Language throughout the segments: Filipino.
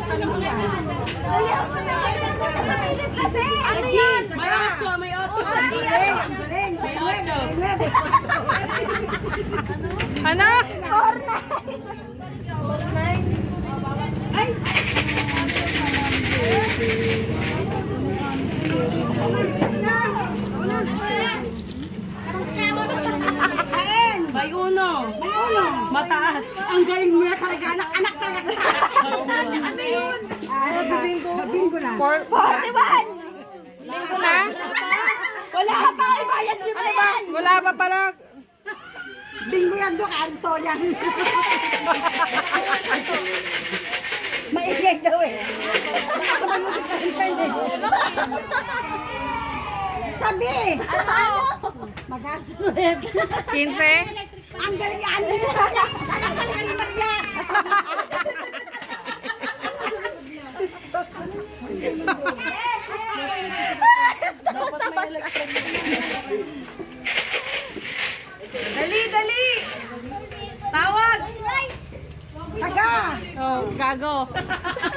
Ano yan? May 8, may 8. May 8. Ano? May 1. Mataas. Ang galing mo na talaga, anak talaga. Ano yun? Bingo na. 41. Bingo na? Wala pa, ibayad niyo pa yan. Wala pa pala. Bingo yan doon, kanto yan. Maigay daw eh. Sabi! Magastos ulit. 15. Ang galing yan! Ang galing naman yan! Dali, dali. Tawag. Saga! Oh, gago.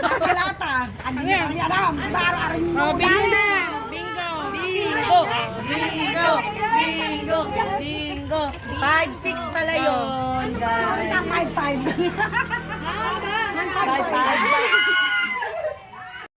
Pagalata! Ano yan? Alam! Para rin mo! Oh, bingo na. Bingo. Bingo. Bingo. Bingo. Bingo. 5-6 pala yun, guys. 5-5. 5-5.